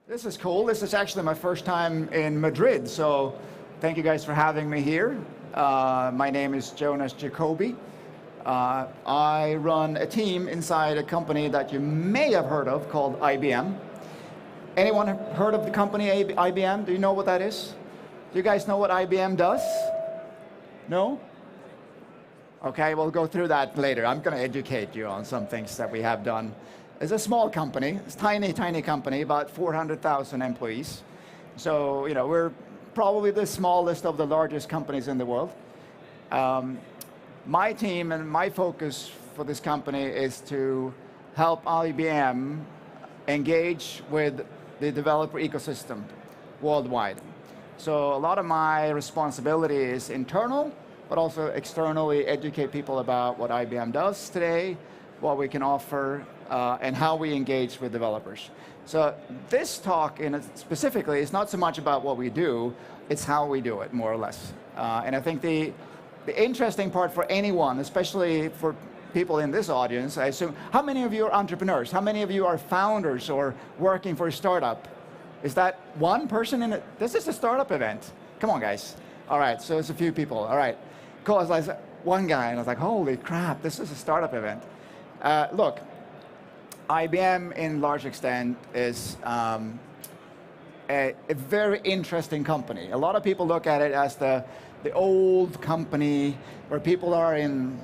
This is cool. This is actually my first time in Madrid, so thank you guys for having me here. My name is Jonas Jacobi. I run a team inside a company that you may have heard of called IBM. Anyone heard of the company IBM? Do you know what that is? Do you guys know what IBM does? No? Okay, we'll go through that later. I'm going to educate you on some things that we have done. It's a small company. It's a tiny, tiny company, about 400,000 employees. So, we're probably the smallest of the largest companies in the world. My team and my focus for this company is to help IBM engage with the developer ecosystem worldwide. So a lot of my responsibility is internal, but also externally educate people about what IBM does today, what we can offer, and how we engage with developers. So this talk specifically is not so much about what we do, it's how we do it, more or less. And I think the interesting part for anyone, especially for people in this audience, I assume, how many of you are entrepreneurs? How many of you are founders or working for a startup? Is that one person in it? This is a startup event. Come on, guys. All right, so it's a few people. All right, cool. I was like, one guy, and I was like, holy crap, this is a startup event. Look, IBM, in large extent, is a very interesting company. A lot of people look at it as the old company where people are in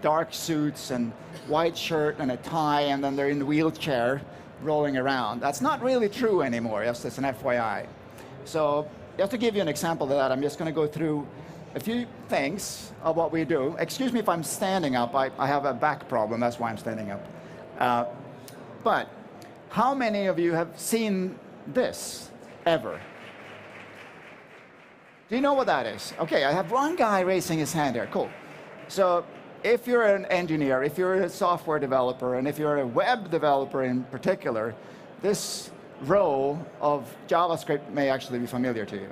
dark suits and white shirt and a tie, and then they're in the wheelchair rolling around. That's not really true anymore, just as an FYI. So just to give you an example of that, I'm just going to go through a few things of what we do. Excuse me if I'm standing up. I have a back problem, that's why I'm standing up. But how many of you have seen this ever? Do you know what that is? Okay, I have one guy raising his hand here. Cool. So if you're an engineer, if you're a software developer, and if you're a web developer in particular, this row of JavaScript may actually be familiar to you.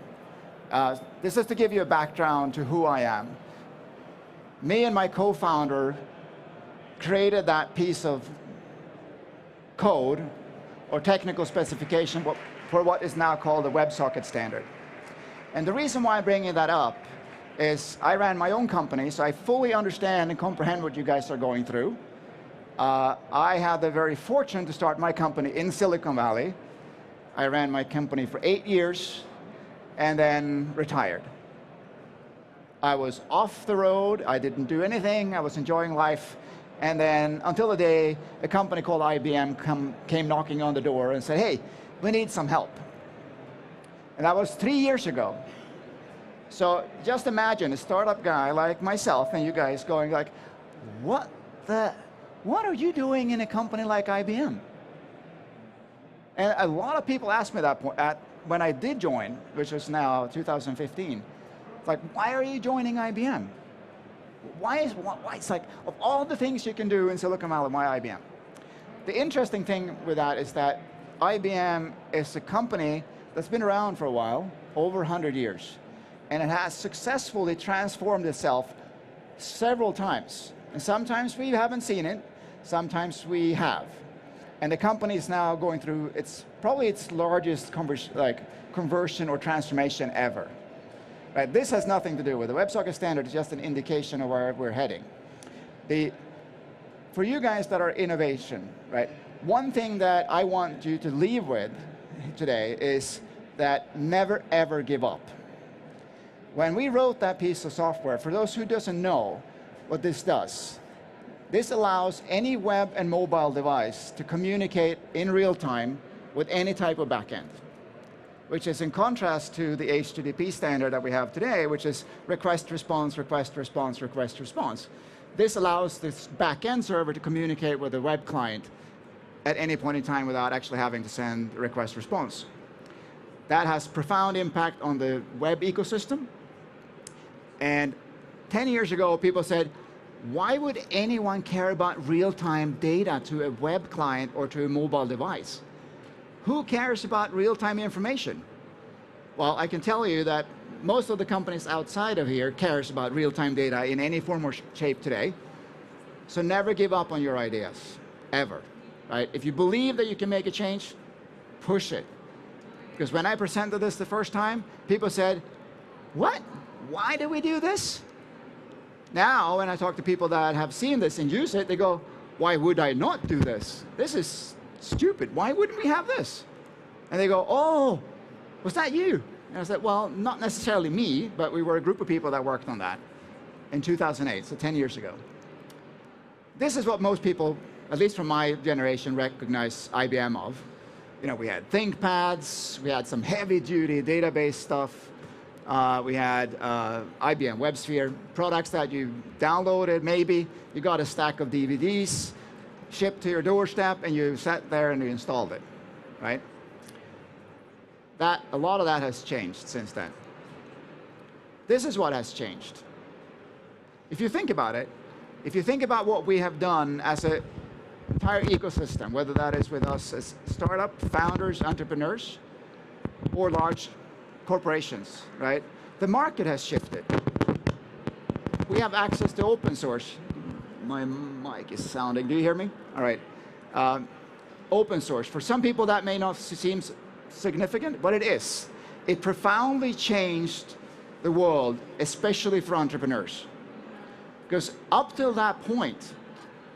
This is to give you a background to who I am. Me and my co-founder created that piece of code or technical specification for what is now called the WebSocket standard. And the reason why I'm bringing that up is I ran my own company, so I fully understand and comprehend what you guys are going through. I had the very fortune to start my company in Silicon Valley. I ran my company for 8 years and then retired. I was off the road, I didn't do anything, I was enjoying life, and then until the day a company called IBM came knocking on the door and said, hey, we need some help. And that was 3 years ago. So just imagine a startup guy like myself and you guys going like, what are you doing in a company like IBM? And a lot of people asked me that when I did join, which was now 2015. It's like, why are you joining IBM? Why? It's like, of all the things you can do in Silicon Valley, why IBM? The interesting thing with that is that IBM is a company that's been around for a while, over 100 years. And it has successfully transformed itself several times. And sometimes we haven't seen it, sometimes we have. And the company is now going through probably its largest conversion or transformation ever. Right? This has nothing to do with the WebSocket standard, it's just an indication of where we're heading. For you guys that are innovation, right? One thing that I want you to leave with today is that never ever give up. When we wrote that piece of software, for those who doesn't know what this does, this allows any web and mobile device to communicate in real time with any type of backend, which is in contrast to the HTTP standard that we have today, which is request, response, request, response, request, response. This allows this backend server to communicate with the web client at any point in time without actually having to send request response. That has profound impact on the web ecosystem. And 10 years ago, people said, why would anyone care about real-time data to a web client or to a mobile device? Who cares about real-time information? Well, I can tell you that most of the companies outside of here cares about real-time data in any form or shape today. So never give up on your ideas, ever. Right? If you believe that you can make a change, push it. Because when I presented this the first time, people said, what? Why do we do this? Now, when I talk to people that have seen this and use it, they go, why would I not do this? This is stupid. Why wouldn't we have this? And they go, oh, was that you? And I said, well, not necessarily me, but we were a group of people that worked on that in 2008, so 10 years ago. This is what most people, at least from my generation, recognize IBM of. You know, we had ThinkPads, we had some heavy-duty database stuff, we had IBM WebSphere, products that you downloaded, maybe. You got a stack of DVDs, shipped to your doorstep, and you sat there and you installed it, right? A lot of that has changed since then. This is what has changed. If you think about it, if you think about what we have done as an entire ecosystem, whether that is with us as startup founders, entrepreneurs, or large corporations, right? The market has shifted. We have access to open source. My mic is sounding. Do you hear me? All right. Open source. For some people, that may not seem significant, but it is. It profoundly changed the world, especially for entrepreneurs. Because up till that point,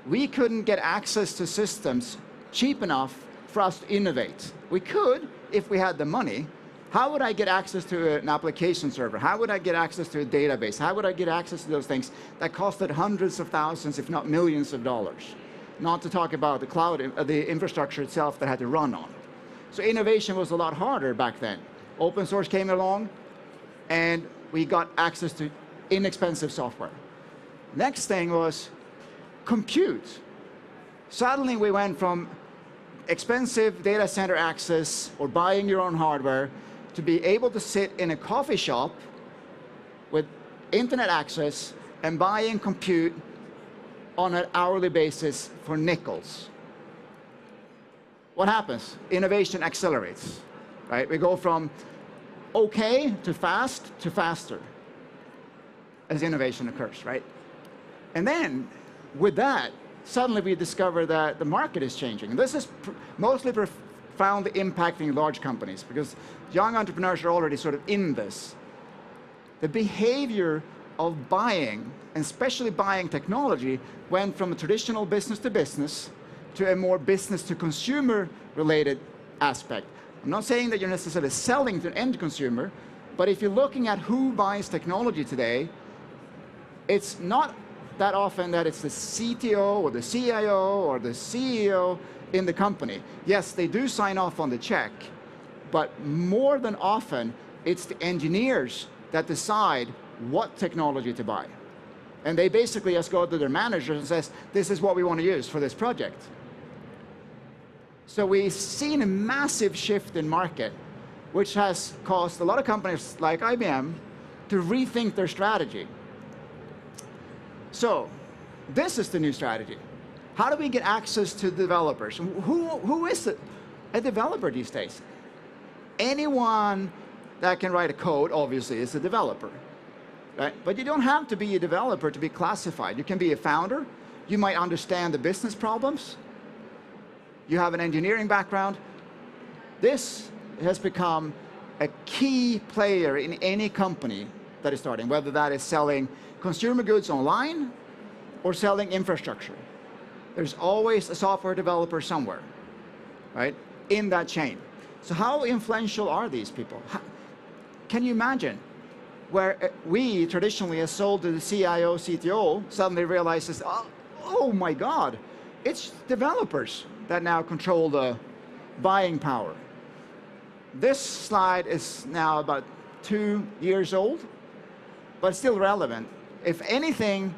we couldn't get access to systems cheap enough for us to innovate. We could if we had the money. How would I get access to an application server? How would I get access to a database? How would I get access to those things that costed hundreds of thousands, if not millions of dollars? Not to talk about the cloud, the infrastructure itself that had to run on. So innovation was a lot harder back then. Open source came along, and we got access to inexpensive software. Next thing was compute. Suddenly we went from expensive data center access or buying your own hardware to be able to sit in a coffee shop with internet access and buying compute on an hourly basis for nickels. What happens? Innovation accelerates, right? We go from okay to faster as innovation occurs, right? And then, with that, suddenly we discover that the market is changing. And this is mostly profoundly impacting large companies, because young entrepreneurs are already sort of in this. The behavior of buying, and especially buying technology, went from a traditional business to business to a more business to consumer related aspect. I'm not saying that you're necessarily selling to an end consumer, but if you're looking at who buys technology today, it's not that often that it's the CTO or the CIO or the CEO in the company. Yes, they do sign off on the check, but more than often, it's the engineers that decide what technology to buy. And they basically just go to their managers and says, this is what we want to use for this project. So we've seen a massive shift in market, which has caused a lot of companies like IBM to rethink their strategy. So this is the new strategy. How do we get access to developers? Who is a developer these days? Anyone that can write a code, obviously, is a developer, right? But you don't have to be a developer to be classified. You can be a founder. You might understand the business problems. You have an engineering background. This has become a key player in any company that is starting, whether that is selling consumer goods online or selling infrastructure. There's always a software developer somewhere, right, in that chain. So how influential are these people? Can you imagine where we traditionally have sold to the CIO, CTO, suddenly realizes, oh my God, it's developers that now control the buying power. This slide is now about 2 years old, but still relevant. If anything,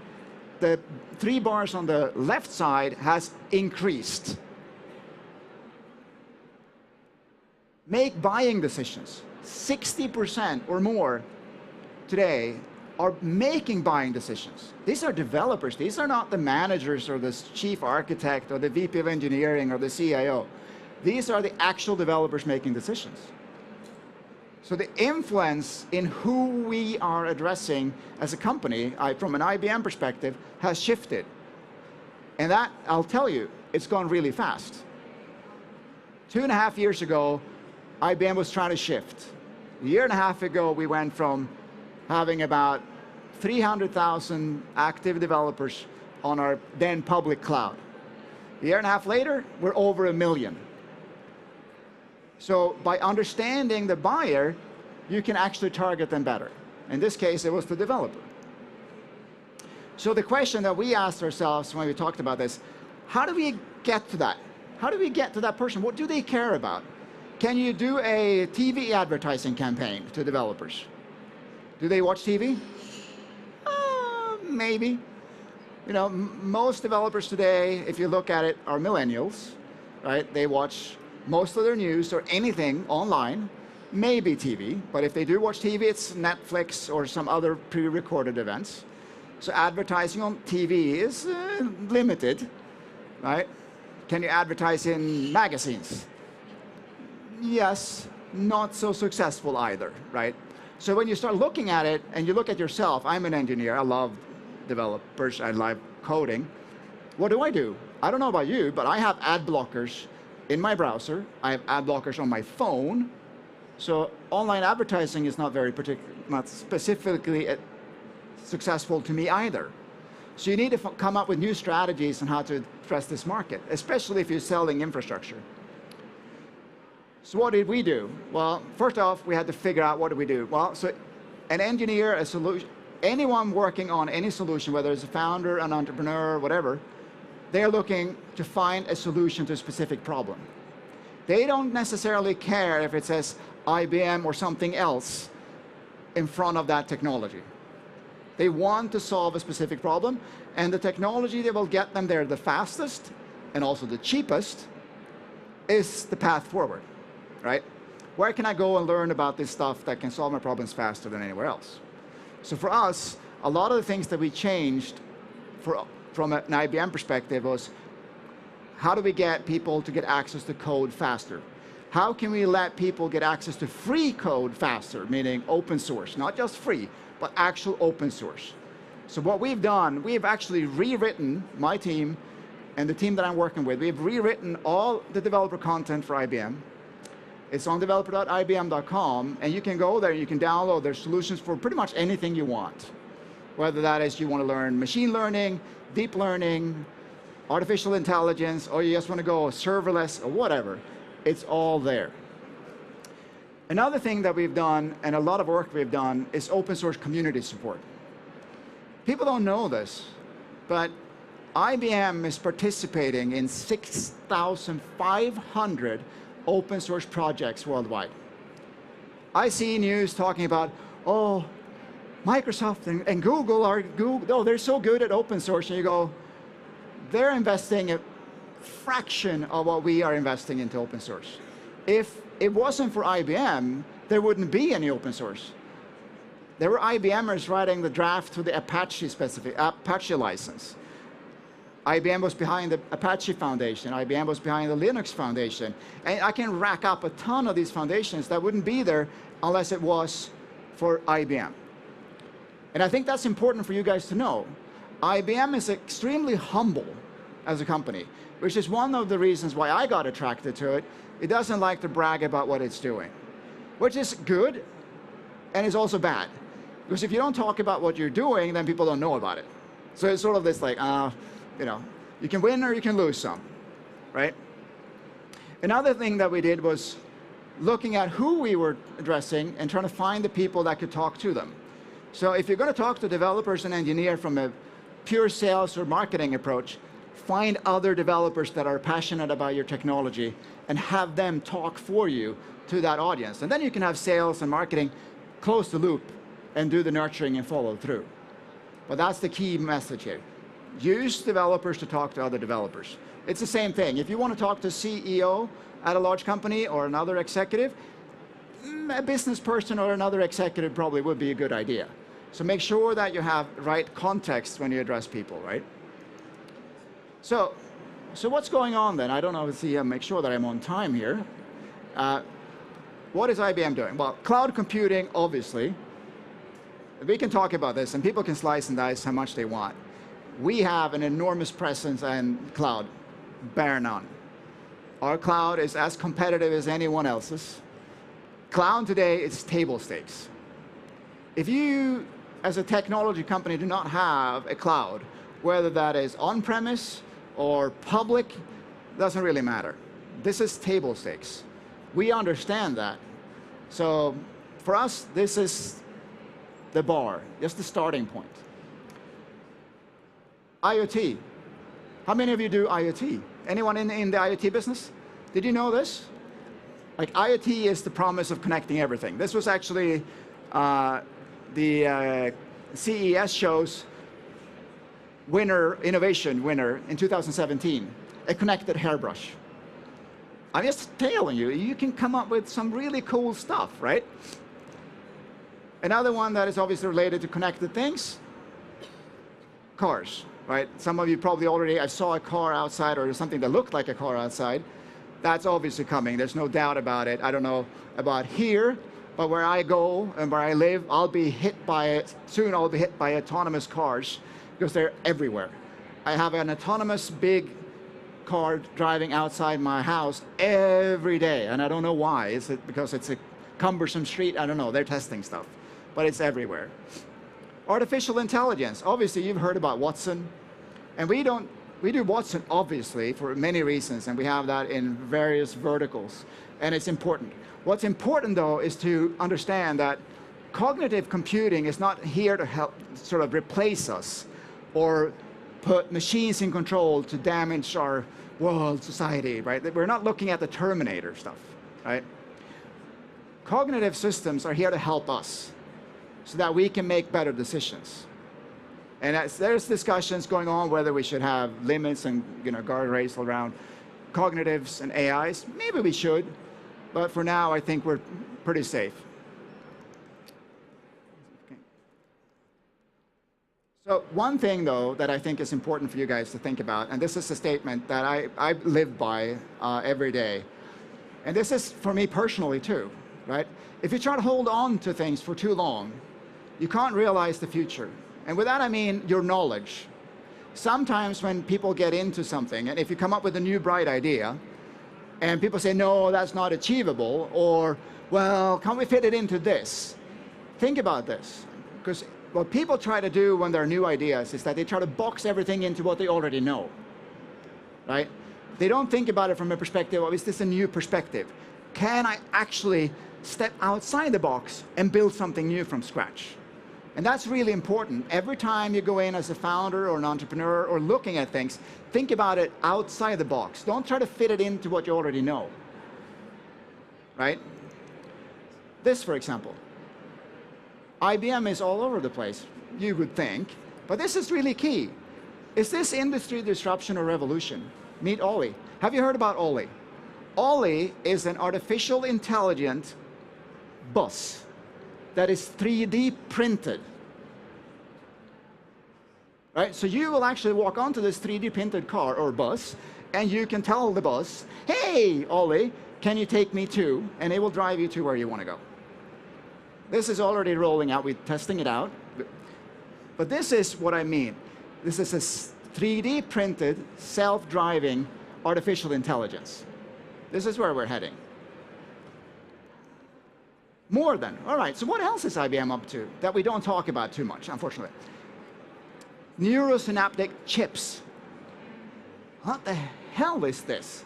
the 3 bars on the left side has increased. Make buying decisions. 60% or more today are making buying decisions. These are developers. These are not the managers or the chief architect or the VP of engineering or the CIO. These are the actual developers making decisions. So the influence in who we are addressing as a company, from an IBM perspective, has shifted. And that, I'll tell you, it's gone really fast. 2.5 years ago, IBM was trying to shift. A year and a half ago, we went from having about 300,000 active developers on our then public cloud. A year and a half later, we're over 1 million. So by understanding the buyer, you can actually target them better. In this case, it was the developer. So the question that we asked ourselves when we talked about this, how do we get to that? How do we get to that person? What do they care about? Can you do a TV advertising campaign to developers? Do they watch TV? Maybe. You know, most developers today, if you look at it, are millennials, right? They watch most of their news or anything online, maybe TV, but if they do watch TV, it's Netflix or some other pre-recorded events. So advertising on TV is limited, right? Can you advertise in magazines? Yes, not so successful either, right? So when you start looking at it and you look at yourself, I'm an engineer, I love developers, I love coding. What do? I don't know about you, but I have ad blockers in my browser. I have ad blockers on my phone. So online advertising is not not specifically successful to me either. So you need to come up with new strategies on how to address this market, especially if you're selling infrastructure. So what did we do? Well, first off, we had to figure out what do we do. Well, so an engineer, a solution, anyone working on any solution, whether it's a founder, an entrepreneur, whatever, they're looking to find a solution to a specific problem. They don't necessarily care if it says IBM or something else in front of that technology. They want to solve a specific problem, and the technology that will get them there the fastest and also the cheapest is the path forward, right? Where can I go and learn about this stuff that can solve my problems faster than anywhere else? So for us, a lot of the things that we changed from an IBM perspective was, how do we get people to get access to code faster? How can we let people get access to free code faster, meaning open source, not just free, but actual open source? So what we've done, we've actually rewritten, my team and the team that I'm working with, we've rewritten all the developer content for IBM. It's on developer.ibm.com, and you can go there and you can download their solutions for pretty much anything you want. Whether that is you want to learn machine learning, deep learning, artificial intelligence, or you just want to go serverless or whatever, it's all there. Another thing that we've done, and a lot of work we've done, is open source community support. People don't know this, but IBM is participating in 6,500 open source projects worldwide. I see news talking about, oh, Microsoft and Google oh, they're so good at open source, and you go, they're investing a fraction of what we are investing into open source. If it wasn't for IBM, there wouldn't be any open source. There were IBMers writing the draft to the Apache license. IBM was behind the Apache Foundation. IBM was behind the Linux Foundation. And I can rack up a ton of these foundations that wouldn't be there unless it was for IBM. And I think that's important for you guys to know. IBM is extremely humble as a company, which is one of the reasons why I got attracted to it. It doesn't like to brag about what it's doing, which is good and is also bad. Because if you don't talk about what you're doing, then people don't know about it. So it's sort of this like, you know, you can win or you can lose some, right? Another thing that we did was looking at who we were addressing and trying to find the people that could talk to them. So if you're going to talk to developers and engineers from a pure sales or marketing approach, find other developers that are passionate about your technology and have them talk for you to that audience. And then you can have sales and marketing close the loop and do the nurturing and follow through. But that's the key message here. Use developers to talk to other developers. It's the same thing. If you want to talk to a CEO at a large company or another executive, a business person or another executive probably would be a good idea. So make sure that you have the right context when you address people, right? So what's going on then? I don't know, make sure that I'm on time here. What is IBM doing? Well, cloud computing, obviously. We can talk about this, and people can slice and dice how much they want. We have an enormous presence in cloud, bar none. Our cloud is as competitive as anyone else's. Cloud today is table stakes. If you, as a technology company, do not have a cloud, whether that is on-premise or public, doesn't really matter. This is table stakes. We understand that. So for us, this is the bar, just the starting point. IoT. How many of you do IoT? Anyone in the IoT business? Did you know this? Like, IoT is the promise of connecting everything. This was actually the CES show's innovation winner in 2017, a connected hairbrush. I'm just telling you, you can come up with some really cool stuff, right? Another one that is obviously related to connected things, cars, right? Some of you probably already, I saw a car outside or something that looked like a car outside. That's obviously coming, there's no doubt about it. I don't know about here, but where I go and where I live, I'll be hit by it, soon I'll be hit by autonomous cars because they're everywhere. I have an autonomous big car driving outside my house every day, and I don't know why. Is it because it's a cumbersome street? I don't know, they're testing stuff, but it's everywhere. Artificial intelligence, obviously you've heard about Watson, and we do Watson obviously for many reasons, and we have that in various verticals, and it's important. What's important though is to understand that cognitive computing is not here to help sort of replace us or put machines in control to damage our world, society, right? We're not looking at the Terminator stuff, right? Cognitive systems are here to help us so that we can make better decisions. And there's discussions going on whether we should have limits and guardrails around cognitives and AIs. Maybe we should, but for now I think we're pretty safe. So one thing, though, that I think is important for you guys to think about, and this is a statement that I live by every day, and this is for me personally too, right? If you try to hold on to things for too long, you can't realize the future. And with that I mean your knowledge. Sometimes when people get into something, and if you come up with a new bright idea, and people say, no, that's not achievable, or, well, can we fit it into this? Think about this, because what people try to do when there are new ideas is that they try to box everything into what they already know, right? They don't think about it from a perspective of, is this a new perspective? Can I actually step outside the box and build something new from scratch? And that's really important. Every time you go in as a founder or an entrepreneur or looking at things, think about it outside the box. Don't try to fit it into what you already know, right? This, for example. IBM is all over the place, you would think, but this is really key. Is this industry disruption or revolution? Meet Ollie. Have you heard about Ollie? Ollie is an artificial intelligent bus that is 3D printed. Right? So you will actually walk onto this 3D printed car or bus, and you can tell the bus, hey, Ollie, can you take me to? And it will drive you to where you want to go. This is already rolling out, we're testing it out. But this is what I mean. This is a 3D printed, self-driving artificial intelligence. This is where we're heading. More than, all right, so what else is IBM up to that we don't talk about too much, unfortunately? Neurosynaptic chips. What the hell is this?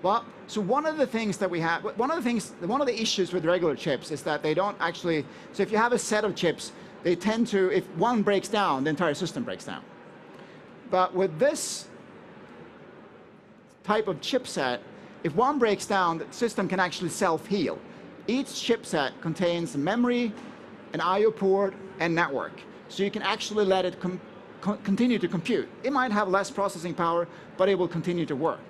Well, so one of the things that we have, one of the issues with regular chips is that they don't actually, so if you have a set of chips, they tend to, if one breaks down, the entire system breaks down. But with this type of chipset, if one breaks down, the system can actually self-heal. Each chipset contains memory, an I/O port, and network. So you can actually let it continue to compute. It might have less processing power, but it will continue to work.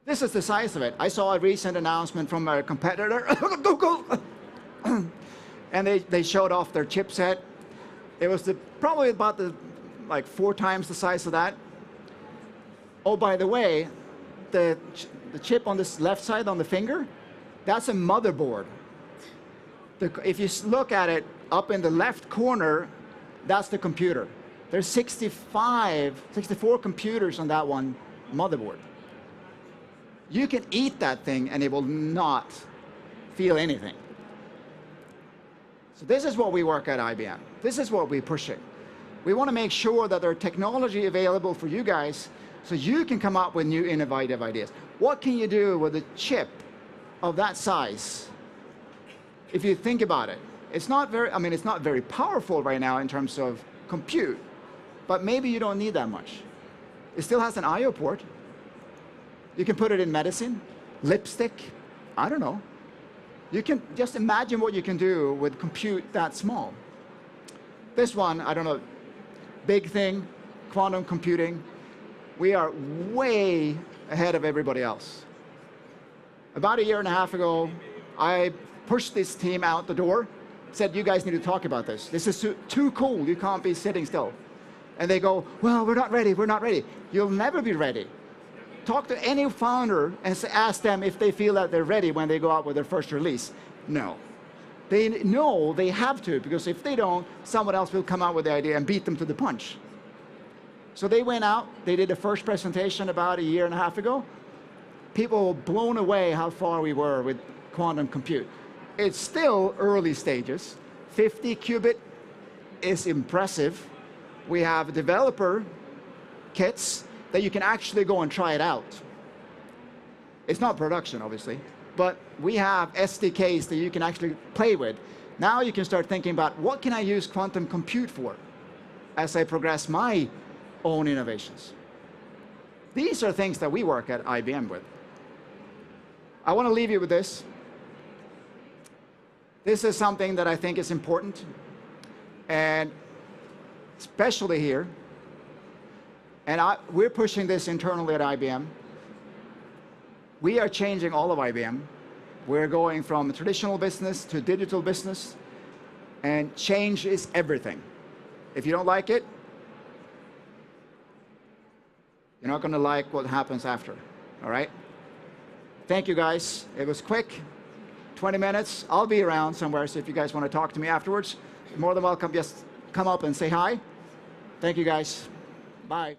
This is the size of it. I saw a recent announcement from a competitor, Google, and they showed off their chipset. It was probably about like 4 times the size of that. Oh, by the way, the chip on this left side on the finger, that's a motherboard. If you look at it up in the left corner, that's the computer. There's 64 computers on that one motherboard. You can eat that thing and it will not feel anything. So this is what we work at IBM. This is what we're pushing. We want to make sure that there's technology available for you guys so you can come up with new innovative ideas. What can you do with a chip of that size? If you think about it, it's not very, I mean, it's not very powerful right now in terms of compute, but maybe you don't need that much. It still has an I/O port. You can put it in medicine, lipstick, I don't know. You can just imagine what you can do with compute that small. This one, I don't know, big thing, quantum computing. We are way ahead of everybody else. About a year and a half ago, I pushed this team out the door, said, you guys need to talk about this. This is too cool, you can't be sitting still. And they go, well, we're not ready, we're not ready. You'll never be ready. Talk to any founder and ask them if they feel that they're ready when they go out with their first release. No. They know they have to, because if they don't, someone else will come out with the idea and beat them to the punch. So they went out, they did the first presentation about a year and a half ago. People were blown away how far we were with quantum compute. It's still early stages. 50 qubit is impressive. We have developer kits that you can actually go and try it out. It's not production, obviously, but we have SDKs that you can actually play with. Now you can start thinking about, what can I use quantum compute for as I progress my own innovations? These are things that we work at IBM with. I want to leave you with this. This is something that I think is important, and especially here. And we're pushing this internally at IBM. We are changing all of IBM. We're going from traditional business to digital business, and change is everything. If you don't like it, you're not going to like what happens after, all right? Thank you, guys. It was quick, 20 minutes. I'll be around somewhere, so if you guys want to talk to me afterwards, you're more than welcome. Just come up and say hi. Thank you, guys. Bye.